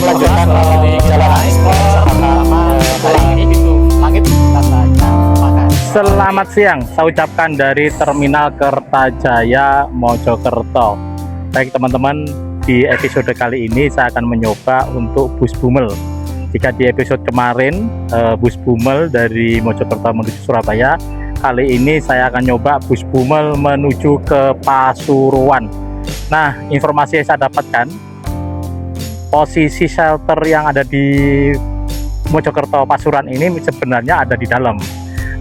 melanjutkan di jalan sama ini pintu langit katanya. Selamat siang, saya ucapkan dari Terminal Kertajaya Mojokerto. Baik teman-teman, di episode kali ini saya akan mencoba untuk bus Bumel. Jika di episode kemarin bus Bumel dari Mojokerto menuju Surabaya, kali ini saya akan nyoba bus Bumel menuju ke Pasuruan. Nah, informasi yang saya dapatkan, posisi shelter yang ada di Mojokerto Pasuruan ini sebenarnya ada di dalam.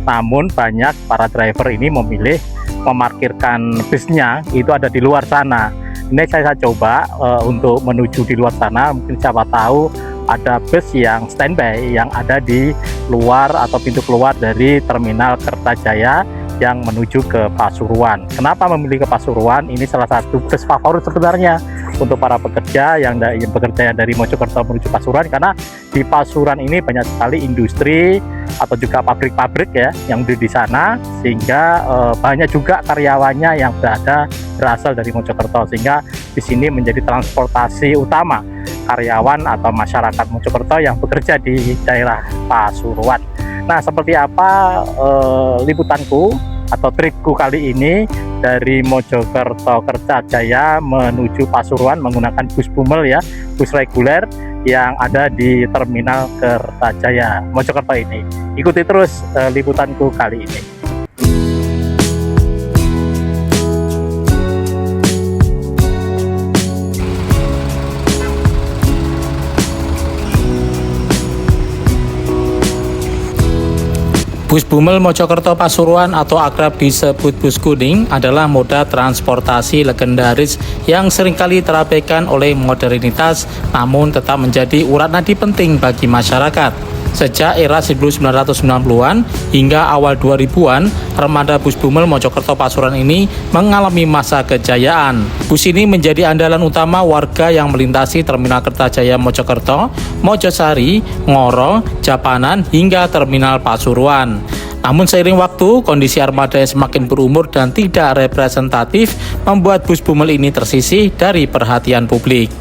Namun banyak para driver ini memilih memarkirkan busnya itu ada di luar sana. Ini saya coba untuk menuju di luar sana. Mungkin siapa tahu ada bus yang standby yang ada di luar atau pintu keluar dari Terminal Kertajaya yang menuju ke Pasuruan. Kenapa memilih ke Pasuruan? Ini salah satu bus favorit sebenarnya untuk para pekerja yang bekerja dari Mojokerto menuju Pasuruan, karena di Pasuruan ini banyak sekali industri atau juga pabrik-pabrik ya yang di sana, sehingga banyak juga karyawannya yang berasal dari Mojokerto, sehingga di sini menjadi transportasi utama karyawan atau masyarakat Mojokerto yang bekerja di daerah Pasuruan. Nah, seperti apa liputanku atau tripku kali ini dari Mojokerto Kertajaya menuju Pasuruan menggunakan bus Bumel ya, bus reguler yang ada di Terminal Kertajaya Mojokerto ini. Ikuti terus liputanku kali ini. Bus Bumel Mojokerto Pasuruan atau akrab disebut bus kuning adalah moda transportasi legendaris yang seringkali terabaikan oleh modernitas, namun tetap menjadi urat nadi penting bagi masyarakat. Sejak era 1990-an hingga awal 2000-an, armada bus Bumel Mojokerto Pasuruan ini mengalami masa kejayaan. Bus ini menjadi andalan utama warga yang melintasi Terminal Kertajaya Mojokerto, Mojosari, Ngoro, Japanan hingga Terminal Pasuruan. Namun seiring waktu, kondisi armada yang semakin berumur dan tidak representatif membuat bus Bumel ini tersisih dari perhatian publik.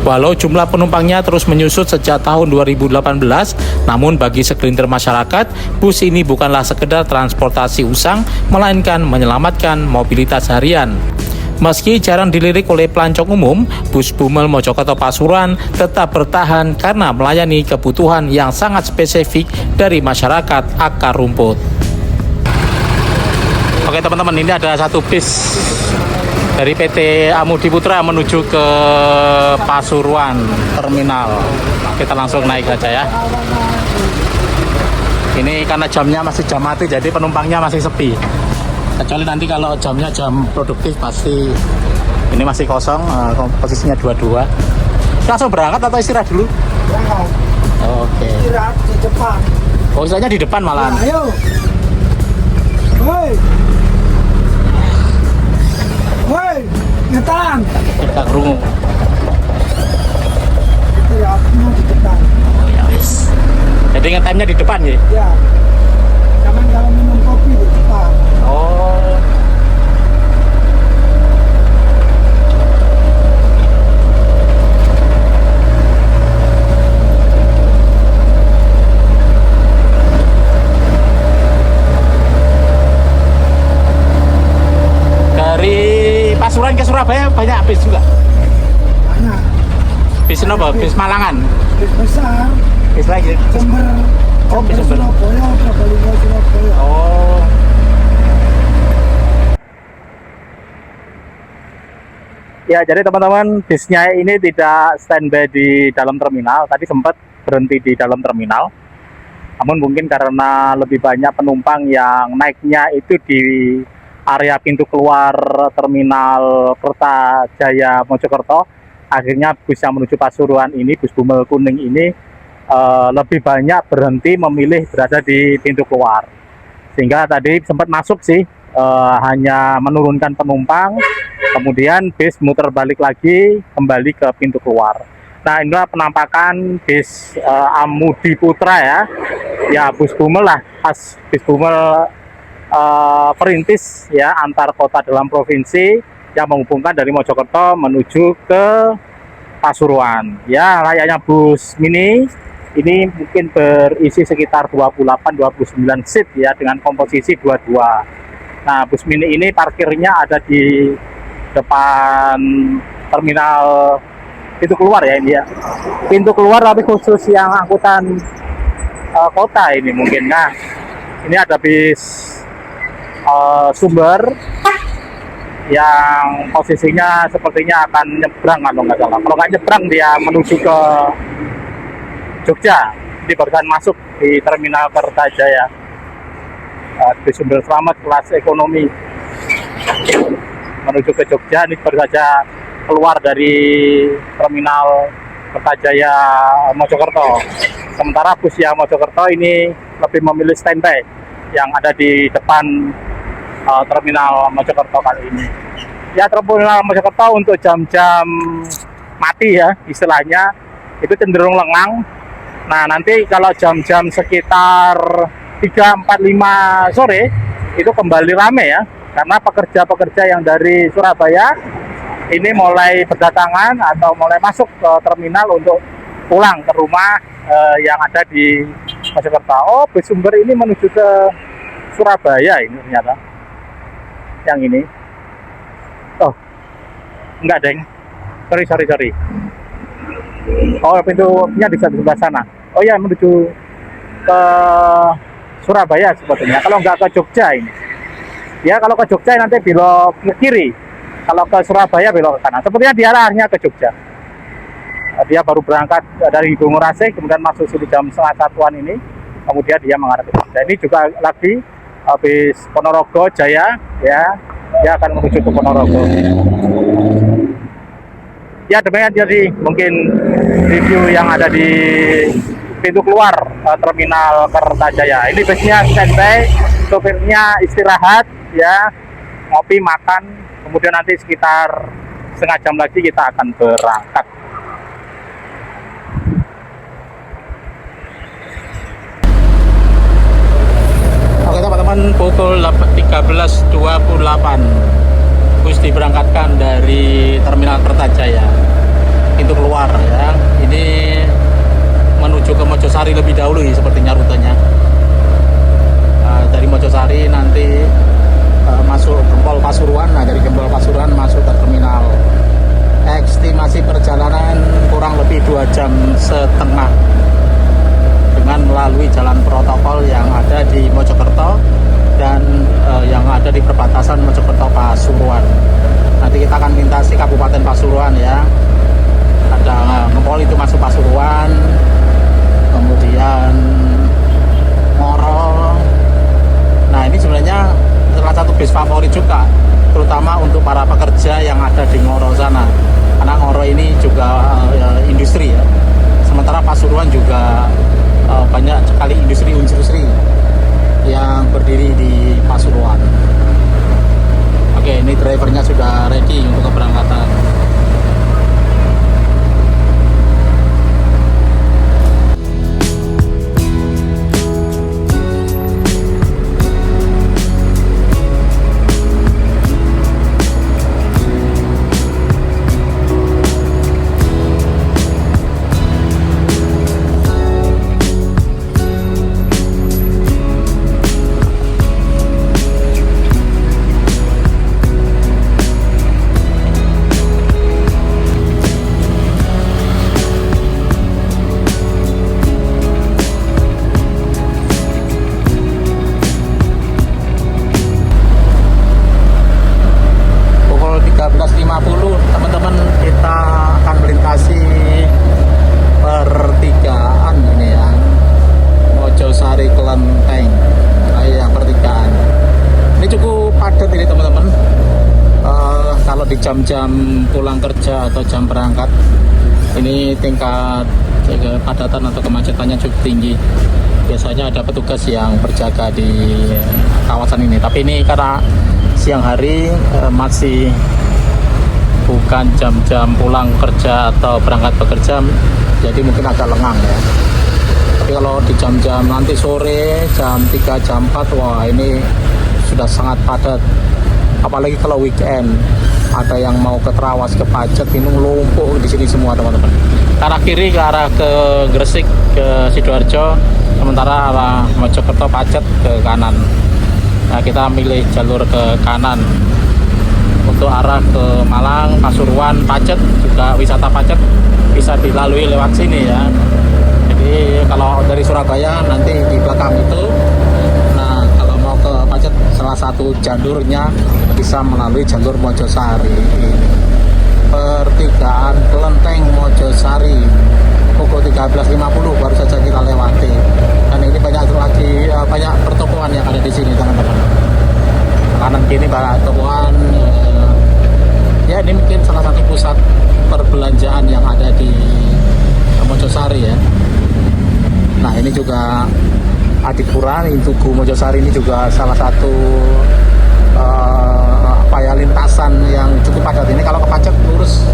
Walau jumlah penumpangnya terus menyusut sejak tahun 2018, namun bagi segelintir masyarakat, bus ini bukanlah sekedar transportasi usang, melainkan menyelamatkan mobilitas harian. Meski jarang dilirik oleh pelancong umum, bus Bumel Mojokerto Pasuruan tetap bertahan karena melayani kebutuhan yang sangat spesifik dari masyarakat akar rumput. Oke teman-teman, ini ada satu bis dari PT Amudi Putra menuju ke Pasuruan Terminal. Kita langsung naik aja ya. Ini karena jamnya masih jam mati, jadi penumpangnya masih sepi. Kecuali nanti kalau jamnya jam produktif pasti ini masih kosong, posisinya 22. Langsung berangkat atau istirahat dulu? Berangkat. Oke. Istirahat di depan. Oh, istilahnya di depan malahan. Nah, ayo. Woi. Woi, ngetang. Kita kerungu. Itu ya, mau di depan. Oh ya wis. Jadi ngetemnya di depan ya? Ya. Jangan kalau minum kopi di depan. Oh. Dari Pasuruan ke Surabaya banyak bis juga. Banyak. Bis apa? Bis Malangan. Bis besar. Bis lagi. Jember. Oh, bis Jember. Surabaya, Probolinggo, Surabaya. Oh. Ya, jadi teman-teman, bisnya ini tidak standby di dalam terminal. Tadi sempat berhenti di dalam terminal. Namun mungkin karena lebih banyak penumpang yang naiknya itu di area pintu keluar Terminal Kertajaya Mojokerto, akhirnya bus yang menuju Pasuruan ini, bus Bumel kuning ini lebih banyak berhenti memilih berada di pintu keluar. Sehingga tadi sempat masuk sih, hanya menurunkan penumpang, kemudian bis muter balik lagi kembali ke pintu keluar. Nah, inilah penampakan bis Amudi Putra ya. Ya, bus Bumel lah, khas bis Bumel perintis ya antar kota dalam provinsi yang menghubungkan dari Mojokerto menuju ke Pasuruan. Ya, layaknya bus mini ini mungkin berisi sekitar 28-29 seat ya dengan komposisi 22. Nah, bus mini ini parkirnya ada di depan terminal pintu keluar ya ini ya. Pintu keluar tapi khusus yang angkutan kota ini mungkin. Nah, ini ada bis Sumber yang posisinya sepertinya akan nyebrang kalau nggak salah. Kalau nggak nyebrang dia menuju ke Jogja. Ini barusan masuk di terminal Kertajaya. Bis Sumber Selamat kelas ekonomi menuju ke Jogja. Ini baru saja keluar dari terminal Kertajaya Mojokerto. Sementara bus yang Mojokerto ini lebih memilih standby yang ada di depan terminal Mojokerto kali ini. Ya, terminal Mojokerto untuk jam-jam mati ya istilahnya itu cenderung lengang. Nah, nanti kalau jam-jam sekitar 3-4-5 sore itu kembali rame ya, karena pekerja-pekerja yang dari Surabaya ini mulai berdatangan atau mulai masuk ke terminal untuk pulang ke rumah yang ada di Mojokerto. Oh, bus Sumber ini menuju ke Surabaya ini ternyata. Yang ini. Oh, enggak deng. Sorry. Oh, pintunya di sebelah sana. Oh ya, menuju ke Surabaya sebetulnya. Kalau nggak ke Jogja ini. Ya, kalau ke Jogja nanti belok ke kiri. Kalau ke Surabaya belok ke kanan. Sepertinya dia arahnya ke Jogja. Dia baru berangkat dari Bungurase, kemudian masuk sini jam 12:30 ini. Kemudian dia mengarah ke Jogja. Ini juga lagi habis Ponorogo Jaya ya, dia akan menuju ke Ponorogo. Ya, demikian jadi mungkin review yang ada di pintu keluar terminal Kertajaya. Ini busnya standby, sopirnya istirahat ya, ngopi makan, kemudian nanti sekitar setengah jam lagi kita akan berangkat. Oke teman-teman, pukul 13.28 bus diberangkatkan dari terminal Kertajaya pintu keluar ya. Ini menuju ke Mojosari lebih dahulu sepertinya rutenya. Dari Mojosari nanti masuk Gempol Pasuruan. Nah, dari Gempol Pasuruan masuk ke terminal. Estimasi perjalanan kurang lebih 2,5 jam dengan melalui jalan protokol yang ada di Mojokerto dan yang ada di perbatasan Mojokerto Pasuruan. Nanti kita akan lintasi Kabupaten Pasuruan ya. Ada Gempol itu masuk Pasuruan, kemudian Ngoro. Nah, ini sebenarnya salah satu bis favorit juga, terutama untuk para pekerja yang ada di Ngoro sana. Karena Ngoro ini juga industri ya. Sementara Pasuruan juga banyak sekali industri yang berdiri di Pasuruan. Oke, ini drivernya sudah ready untuk keberangkatan. Teman-teman, kita akan melintasi pertigaan ini ya, Mojosari Kelenteng. Yang pertigaan ini cukup padat ini teman-teman. Kalau di jam-jam pulang kerja atau jam berangkat ini tingkat kepadatan atau kemacetannya cukup tinggi. Biasanya ada petugas yang berjaga di kawasan ini, tapi ini karena siang hari masih bukan jam-jam pulang kerja atau berangkat bekerja, jadi mungkin agak lengang ya. Tapi kalau di jam-jam nanti sore, jam 3, jam 4, wah ini sudah sangat padat apalagi kalau weekend ada yang mau ke Trawas, ke Pacet, ini melumpuk di sini semua teman-teman. Ke arah kiri ke arah ke Gresik, ke Sidoarjo, sementara arah Mojokerto Pacet ke kanan. Nah, kita milih jalur ke kanan untuk arah ke Malang, Pasuruan, Pacet, juga wisata Pacet bisa dilalui lewat sini ya. Jadi kalau dari Surabaya nanti di belakang itu, nah kalau mau ke Pacet salah satu jalurnya bisa melalui jalur Mojosari. Pertigaan Kelenteng Mojosari pukul 13.50 baru saja kita lewati. Dan ini banyak pertokoan yang ada di sini teman-teman. Kanan kiri banyak pertokoan. Ya ini mungkin salah satu pusat perbelanjaan yang ada di Mojosari ya. Nah ini juga Adipura, Tugu Mojosari ini juga salah satu lintasan yang cukup padat. Ini kalau ke Pacet lurus,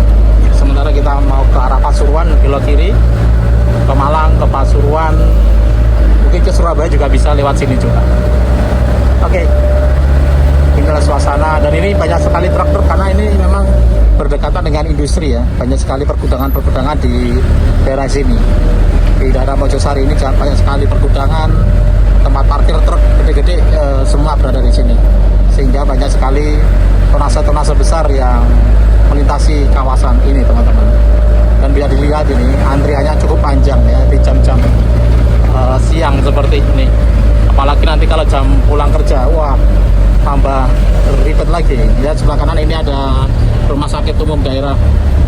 sementara kita mau ke arah Pasuruan belok kiri, ke Malang, ke Pasuruan, mungkin ke Surabaya juga bisa lewat sini juga. Oke, inilah suasana, dan ini banyak sekali truk-truk karena ini memang berdekatan dengan industri ya, banyak sekali pergudangan di daerah sini. Di daerah Mojosari ini banyak sekali pergudangan, tempat parkir truk gede-gede, semua berada di sini, sehingga banyak sekali tonase-tonase besar yang melintasi kawasan ini teman-teman. Dan bisa dilihat ini antriannya cukup panjang ya di jam-jam siang seperti ini, apalagi nanti kalau jam pulang kerja, wah tambah ribet lagi ya. Sebelah kanan ini ada Rumah Sakit Umum Daerah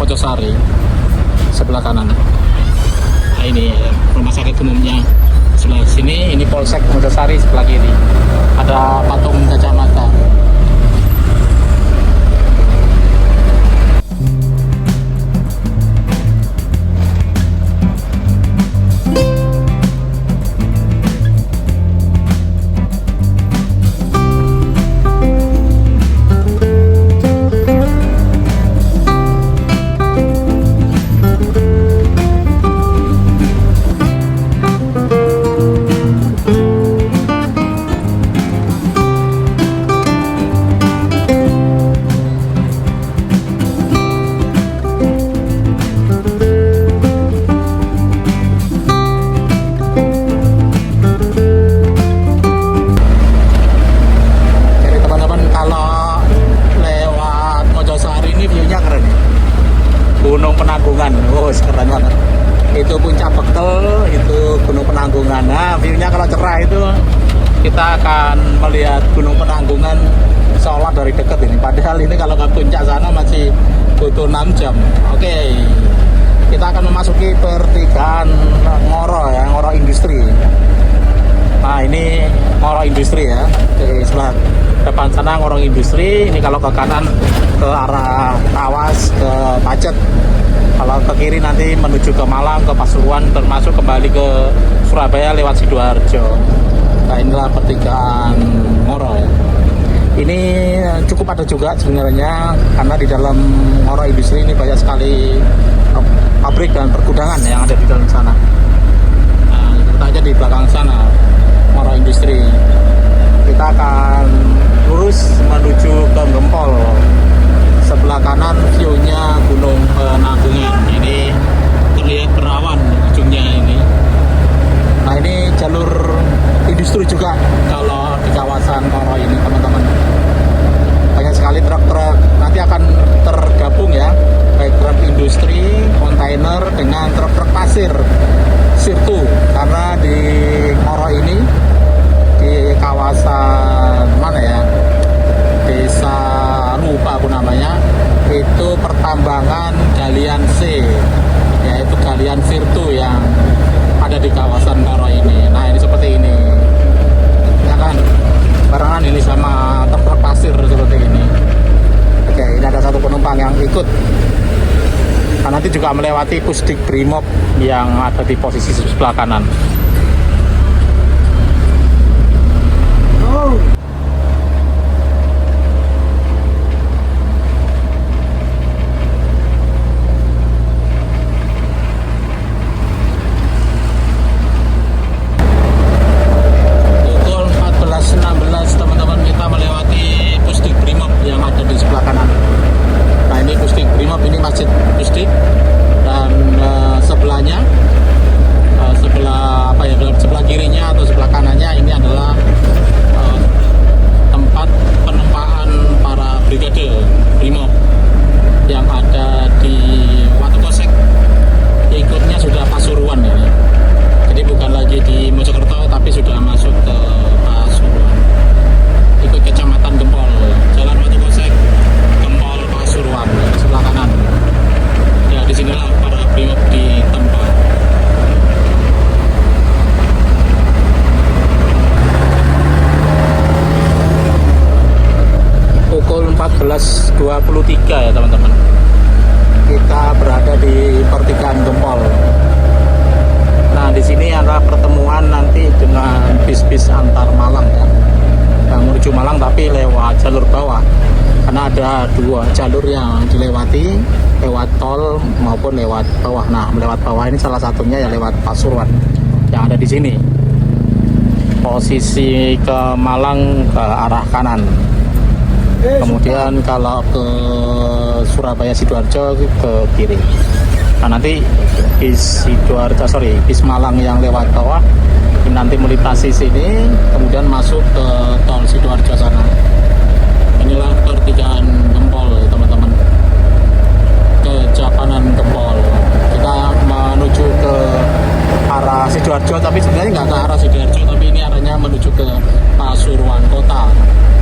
Mojosari, sebelah kanan. Nah, ini rumah sakit umumnya. Sebelah sini ini Polsek Mojosari, sebelah kiri ada patung Gajah Mada. Gunung Penanggungan, oh keren banget. Itu Puncak Bekel, itu Gunung Penanggungan. Nah, view-nya kalau cerah itu kita akan melihat Gunung Penanggungan seolah dari dekat ini. Padahal ini kalau ke puncak sana masih butuh 6 jam. Oke, kita akan memasuki pertigaan Ngoro ya, Ngoro Industri. Nah ini Ngoro Industri ya, di sebelah depan sana Ngoro Industri. Ini kalau ke kanan ke arah Trawas, ke Pacet. Kalau ke kiri nanti menuju ke Malang, ke Pasuruan, termasuk kembali ke Surabaya lewat Sidoarjo. Nah inilah pertigaan Ngoro ya. Ini cukup padat juga sebenarnya, karena di dalam Ngoro Industri ini banyak sekali pabrik dan pergudangan yang ada di dalam sana. Nah kita aja di belakang sana Ngoro Industri. Kita akan lurus menuju ke Gempol. Sebelah kanan view-nya Gunung Penanggungan. Ini terlihat berawan ujungnya ini. Nah ini jalur industri juga kalau di kawasan Ngoro ini teman-teman. Banyak sekali truk-truk nanti akan tergabung ya, baik truk industri, kontainer dengan truk-truk pasir, sirtu. Karena di Ngoro ini di kawasan mana ya, desa lupa aku namanya, itu pertambangan galian C, yaitu galian sirtu yang ada di kawasan Ngoro ini. Nah ini seperti ini ya kan, barengan ini sama truk pasir seperti ini. Oke, ini ada satu penumpang yang ikut. Nah, nanti juga melewati Pusdik Brimob yang ada di posisi sebelah kanan. Pukul 14.16 teman-teman, kita melewati Pusdik Brimob yang 15.23 ya teman-teman. Kita berada di pertigaan Gempol. Nah, di sini adalah pertemuan nanti dengan bis-bis antar Malang ya. Yang menuju Malang tapi lewat jalur bawah. Karena ada dua jalur yang dilewati, lewat tol maupun lewat bawah. Nah, lewat bawah ini salah satunya ya lewat Pasuruan yang ada di sini. Posisi ke Malang ke arah kanan. Kemudian kalau ke Surabaya Sidoarjo ke kiri. Nah, nanti bis bis Malang yang lewat bawah ini nanti melintasi sini, kemudian masuk ke tol Sidoarjo sana. Inilah pertigaan Gempol teman-teman, ke Japanan Gempol. Kita menuju ke arah Sidoarjo, tapi sebenarnya nggak ke arah Sidoarjo, tapi ini arahnya menuju ke Pasuruan Kota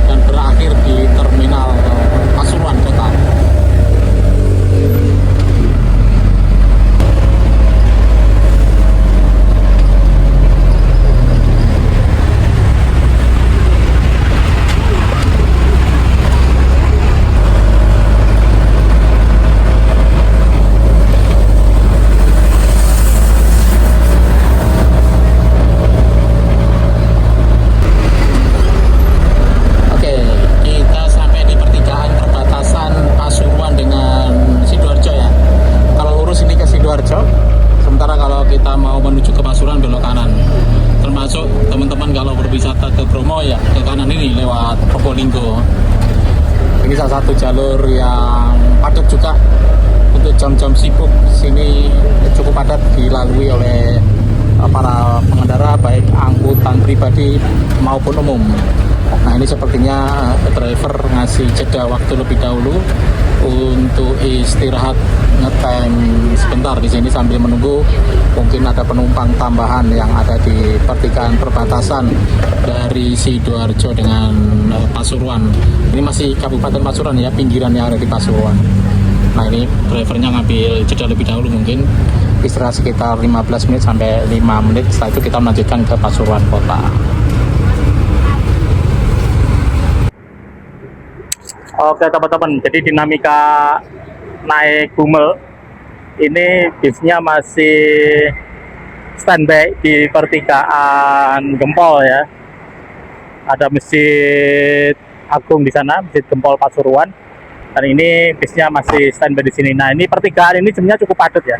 dan berakhir di terminal Pasuruan Kota. Sementara kalau kita mau menuju ke Pasuruan belok kanan. Termasuk teman-teman kalau berwisata ke Bromo ya ke kanan ini lewat Probolinggo. Ini salah satu jalur yang padat juga untuk jam-jam sibuk. Sini cukup padat dilalui oleh para pengendara baik angkutan pribadi maupun umum. Nah, ini sepertinya driver ngasih jeda waktu lebih dahulu untuk istirahat ngetem sebentar di sini sambil menunggu mungkin ada penumpang tambahan yang ada di pertigaan perbatasan dari Sidoarjo dengan Pasuruan. Ini masih Kabupaten Pasuruan ya, pinggiran yang ada di Pasuruan. Nah, ini drivernya ngambil jeda lebih dahulu, mungkin istirahat sekitar 15 menit sampai 5 menit. Setelah itu kita melanjutkan ke Pasuruan Kota. Oke teman-teman, jadi dinamika naik Bumel ini bisnya masih standby di pertigaan Gempol ya. Ada Masjid Agung di sana, Masjid Gempol Pasuruan. Dan ini bisnya masih standby di sini. Nah, ini pertigaan ini jamnya cukup padat ya.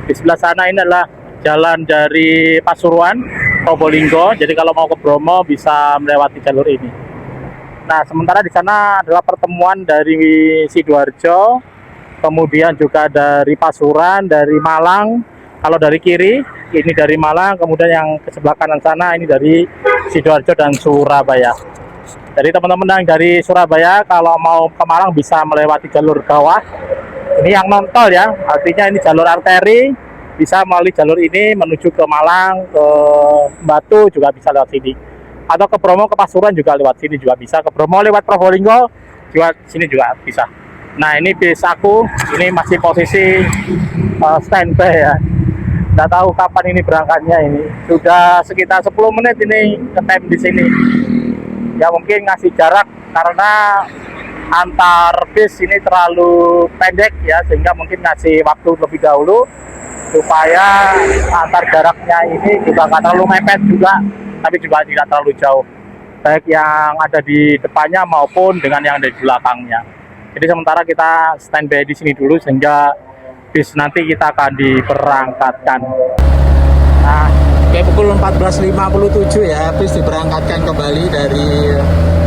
Di sebelah sana ini adalah jalan dari Pasuruan, Probolinggo. Jadi kalau mau ke Bromo bisa melewati jalur ini. Nah, sementara di sana adalah pertemuan dari Sidoarjo, kemudian juga dari Pasuruan, dari Malang. Kalau dari kiri, ini dari Malang, kemudian yang ke sebelah kanan sana ini dari Sidoarjo dan Surabaya. Jadi teman-teman yang dari Surabaya kalau mau ke Malang bisa melewati jalur bawah. Ini yang non tol ya, artinya ini jalur arteri, bisa melalui jalur ini menuju ke Malang, ke Batu juga bisa lewat sini. Atau ke Bromo, ke Pasuruan juga lewat sini juga bisa. Ke Bromo lewat Probolinggo juga sini juga bisa. Nah, ini bis aku ini masih posisi standby ya. Nggak tahu kapan ini berangkatnya ini. Sudah sekitar 10 menit ini ngetem di sini. Ya mungkin ngasih jarak karena antar bis ini terlalu pendek ya, sehingga mungkin ngasih waktu lebih dahulu supaya antar jaraknya ini juga nggak terlalu mepet juga, tapi juga tidak terlalu jauh, baik yang ada di depannya maupun dengan yang ada di belakangnya. Jadi sementara kita standby di sini dulu sehingga bis nanti kita akan diberangkatkan. Nah, kayak pukul 14.57 ya, bis diberangkatkan kembali dari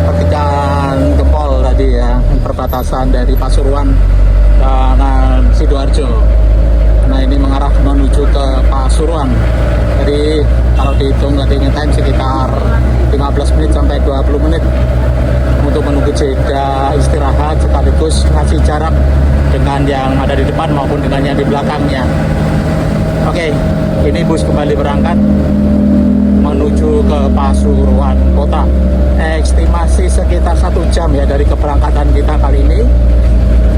pertigaan Gempol tadi ya, perbatasan dari Pasuruan dan Sidoarjo. Nah, ini mengarah menuju ke Pasuruan. Jadi kalau dihitung tadi ngetem sekitar 15 menit sampai 20 menit untuk menunggu jeda istirahat sekaligus ngasih jarak dengan yang ada di depan maupun dengan yang di belakangnya. Oke, ini bus kembali berangkat menuju ke Pasuruan Kota. Estimasi sekitar 1 jam ya dari keberangkatan kita kali ini,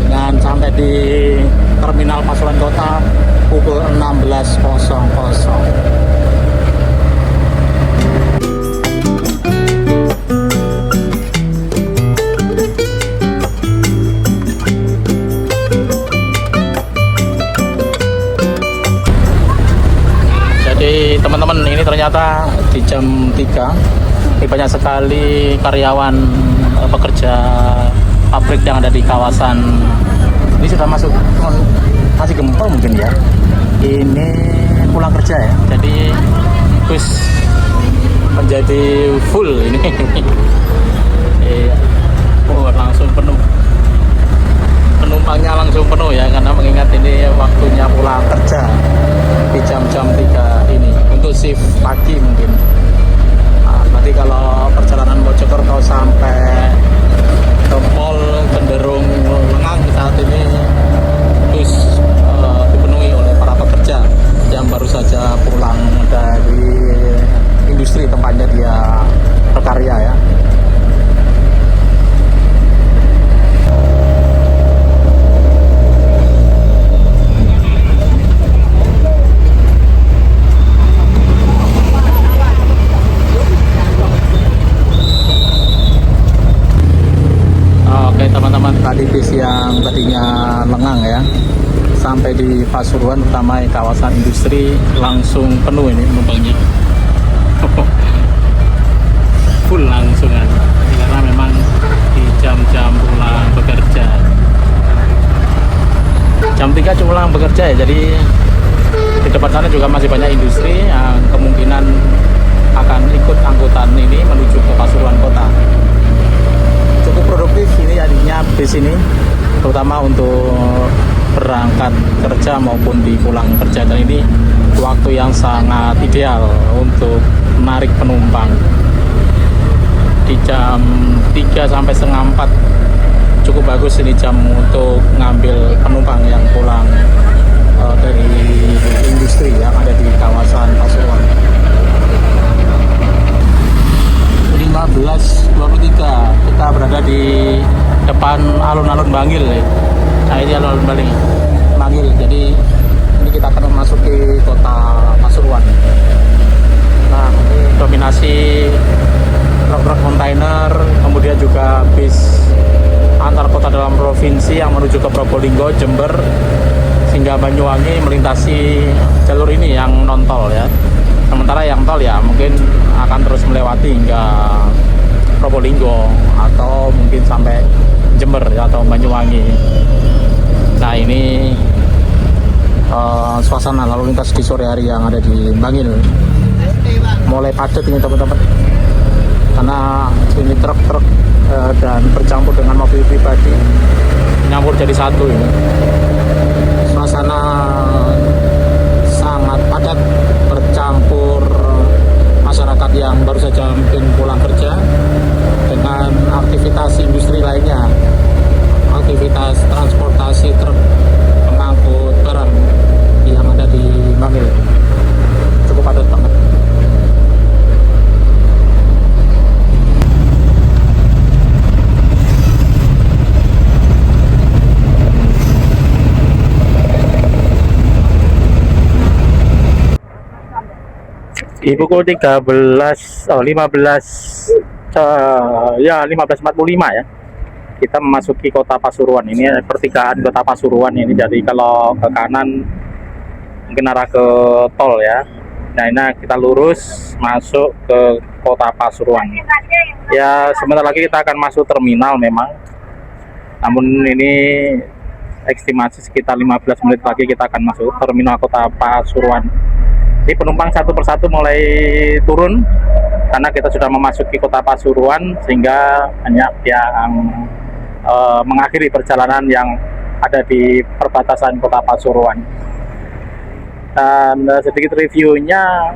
dan sampai di terminal Pasuruan Kota pukul 16.00. teman-teman, ini ternyata di jam 3 ini banyak sekali karyawan pekerja pabrik yang ada di kawasan ini sudah masuk, masih gempol mungkin ya. Ini pulang kerja ya, jadi bus menjadi full ini. Iya. Oh, langsung penuh, penumpangnya langsung penuh ya, karena mengingat ini waktunya pulang kerja di jam-jam 3 ini untuk shift pagi mungkin. Nah, nanti kalau perjalanan Mojokerto sampai ke mall cenderung lengang saat ini bus dipenuhi oleh para pekerja yang baru saja pulang dari industri tempatnya dia berkarya ya. Oke teman-teman, tadi bis yang tadinya lengang ya sampai di Pasuruan, terutama kawasan industri, langsung penuh ini penumpangnya. Full langsung kan, karena memang di jam-jam pulang bekerja, jam 3 pulang bekerja ya, jadi di depan sana juga masih banyak industri yang kemungkinan akan ikut angkutan ini menuju ke Pasuruan kota. Cukup produktif ini jadinya bis ini, terutama untuk berangkat kerja maupun di pulang kerja, dan ini waktu yang sangat ideal untuk menarik penumpang di jam 3 sampai setengah 4. Cukup bagus ini jam untuk ngambil penumpang yang pulang dari industri yang ada di kawasan Pasuruan. 15.23 kita berada di depan alun-alun Bangil ya. Nah, ini alun-alun Bangil. Jadi ini kita akan memasuki kota Pasuruan. Nah, ini dominasi truk-truk kontainer, kemudian juga bis antar kota dalam provinsi yang menuju ke Probolinggo, Jember, hingga Banyuwangi melintasi jalur ini yang non tol ya. Sementara yang tol ya mungkin akan terus melewati hingga Probolinggo atau mungkin sampai Jember ya, atau Banyuwangi. Nah, ini suasana lalu lintas di sore hari yang ada di Bangil. Mulai padat ini teman-teman, karena ini truk-truk dan bercampur dengan mobil pribadi, nyampur jadi satu ini. Suasana sangat padat, bercampur masyarakat yang baru saja mungkin pulang kerja dengan aktivitas industri lainnya, aktivitas transportasi truk pengangkut barang yang ada di Bangil. Cukup padat banget. Di pukul 15.45 ya, kita memasuki kota Pasuruan. Ini pertigaan kota Pasuruan ini, jadi kalau ke kanan mungkin arah ke tol ya. Nah, ini kita lurus masuk ke kota Pasuruan ya. Sebentar lagi kita akan masuk terminal memang, namun ini estimasi sekitar 15 menit lagi kita akan masuk terminal kota Pasuruan. Ini penumpang satu persatu mulai turun karena kita sudah memasuki kota Pasuruan, sehingga banyak yang mengakhiri perjalanan yang ada di perbatasan kota Pasuruan. Dan sedikit reviewnya,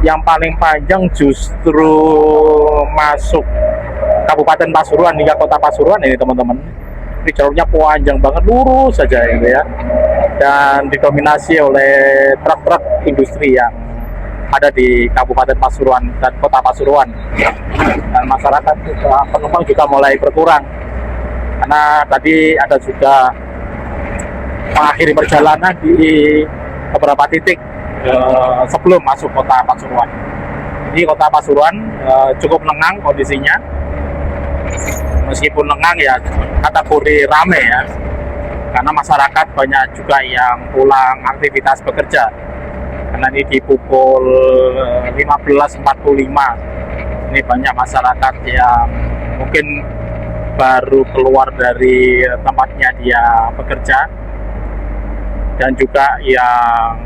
yang paling panjang justru masuk Kabupaten Pasuruan hingga kota Pasuruan ini teman-teman. Ini jalurnya panjang banget, lurus saja gitu ya, dan didominasi oleh truk-truk industri yang ada di Kabupaten Pasuruan dan kota Pasuruan. Dan masyarakat juga, penumpang juga mulai berkurang karena tadi ada juga mengakhiri perjalanan di beberapa titik sebelum masuk kota Pasuruan. Jadi kota Pasuruan cukup lengang kondisinya, meskipun lengang ya kategori rame ya, karena masyarakat banyak juga yang pulang aktivitas bekerja. karena ini di pukul 15.45. Ini banyak masyarakat yang mungkin baru keluar dari tempatnya dia bekerja, dan juga yang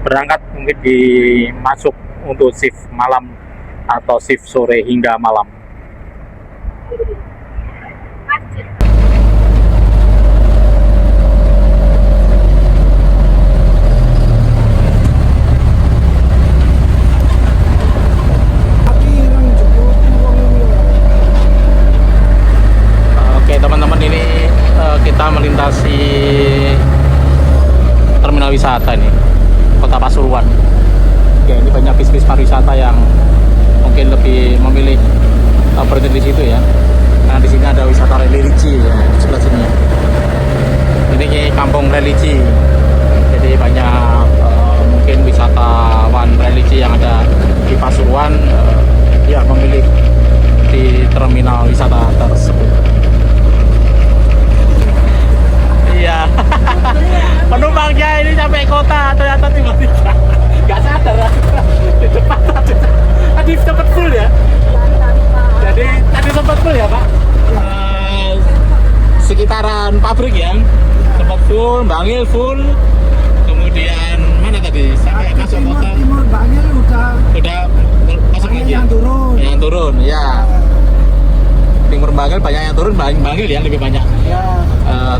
berangkat mungkin masuk untuk shift malam atau shift sore hingga malam. Oke teman-teman, ini kita melintasi terminal wisata nih, Kota Pasuruan. Oke, ini banyak bis-bis pariwisata yang mungkin lebih memilih berhenti di situ ya. Nah, di sini ada wisata religi ya, di sebelah sini. Ini kayak kampung religi. Jadi banyak mungkin wisatawan religi yang ada di Pasuruan ya memilih di terminal wisata tersebut. Iya. Penumpangnya ini sampai kota ternyata tiba-tiba nggak sadar di depan tadi sempat full ya. Jadi tadi sempat full ya Pak. Sekitaran pabrik ya sempat full, Bangil full. Kemudian mana tadi sampai masuk kota. Timur Bangil udah masuk lagi. yang turun. Yang turun ya. Timur Bangil banyak yang turun, Bangil ya lebih banyak. Ya.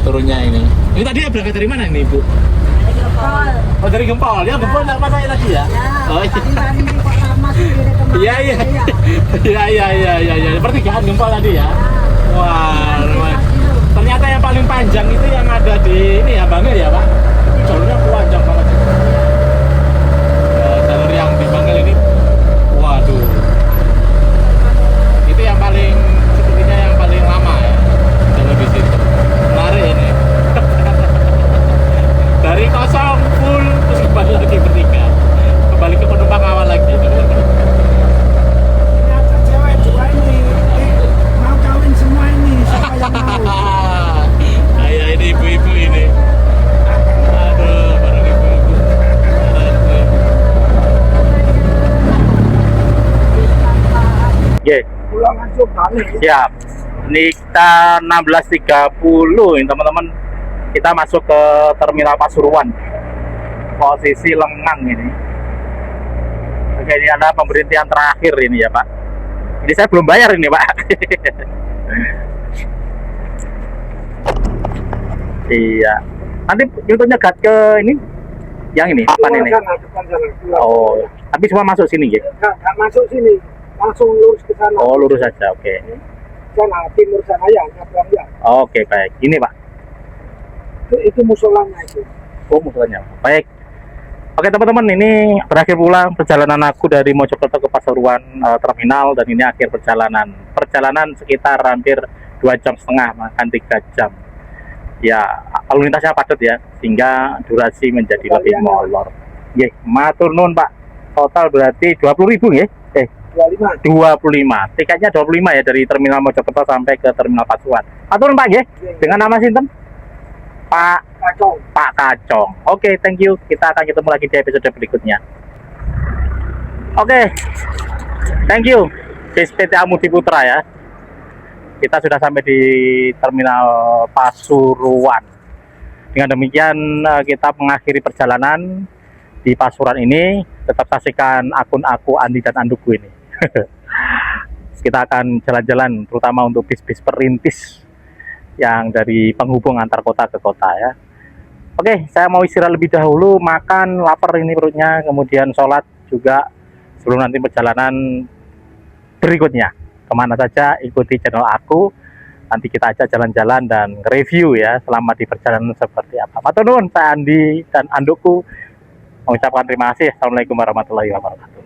Turunnya ini. Ini tadi berangkat dari mana ini Ibu? Dari Gempol. Oh dari Gempol, ya Gempol sama saya tadi ya? Oh iya. Tadi di kota masuk di kemana? Iya. Pertigaan Gempol tadi ya? Wah, ternyata yang paling panjang itu yang ada di ini ya Bangil ya Pak? Jalurnya panjang banget. Jalur yang di Bangil ini, waduh. Itu yang paling, sepertinya yang paling lama ya, jalur di situ. Menarik ini. Dari kosong full terus kembali lagi bertiga, kembali ke penumpang awal lagi. Ternyata cewek dua ini mau kawin semua ini, siapa yang mau? Kayak ini ibu-ibu ini. Aduh, bareng ibu-ibu. Pulang langsung balik. Siap. Ini kita 16.30 ini teman-teman. Kita masuk ke terminal Pasuruan. Posisi lengang ini. Oke, ini ada pemberhentian terakhir ini ya Pak. Ini saya belum bayar ini Pak. Iya. Nanti untuk nyegat ke ini, yang ini, depan ini. Depan sana. Oh, tapi semua masuk sini ya? Nggak masuk sini, langsung lurus ke sana. Oh, lurus saja, oke. Sana timur sana ya, nyabrang ya. Oke, baik. Ini Pak. Itu musolanya itu. Oh, musolanya. Baik. Oke teman-teman, ini berakhir pula perjalanan aku dari Mojokerto ke Pasuruan terminal, dan ini akhir perjalanan sekitar hampir 2,5 jam, bahkan 3 jam. Ya, lalu lintasnya padat ya, sehingga durasi menjadi lebih molor. Nggih, matur nuwun Pak. Total berarti 20.000 nggih? 25. Tiketnya 25 ya dari terminal Mojokerto sampai ke terminal Pasuruan. Matur nuwun Pak nggih. Dengan nama sinten? Pak Kacong. Oke, thank you. Kita akan ketemu lagi di episode berikutnya. Oke, thank you bis PT Amudi Putra ya. Kita sudah sampai di terminal Pasuruan. Dengan demikian kita mengakhiri perjalanan di Pasuruan ini. Tetap saksikan akun aku Andi dan Anduku ini. Kita akan jalan-jalan terutama untuk bis-bis perintis yang dari penghubung antar kota ke kota ya. Oke, saya mau istirahat lebih dahulu, makan, lapar ini perutnya, kemudian sholat juga sebelum nanti perjalanan berikutnya. Kemana saja ikuti channel aku, nanti kita ajak jalan-jalan dan review ya selama di perjalanan seperti apa. Matur nuwun, saya Andi dan Andukku mengucapkan terima kasih. Assalamualaikum warahmatullahi wabarakatuh.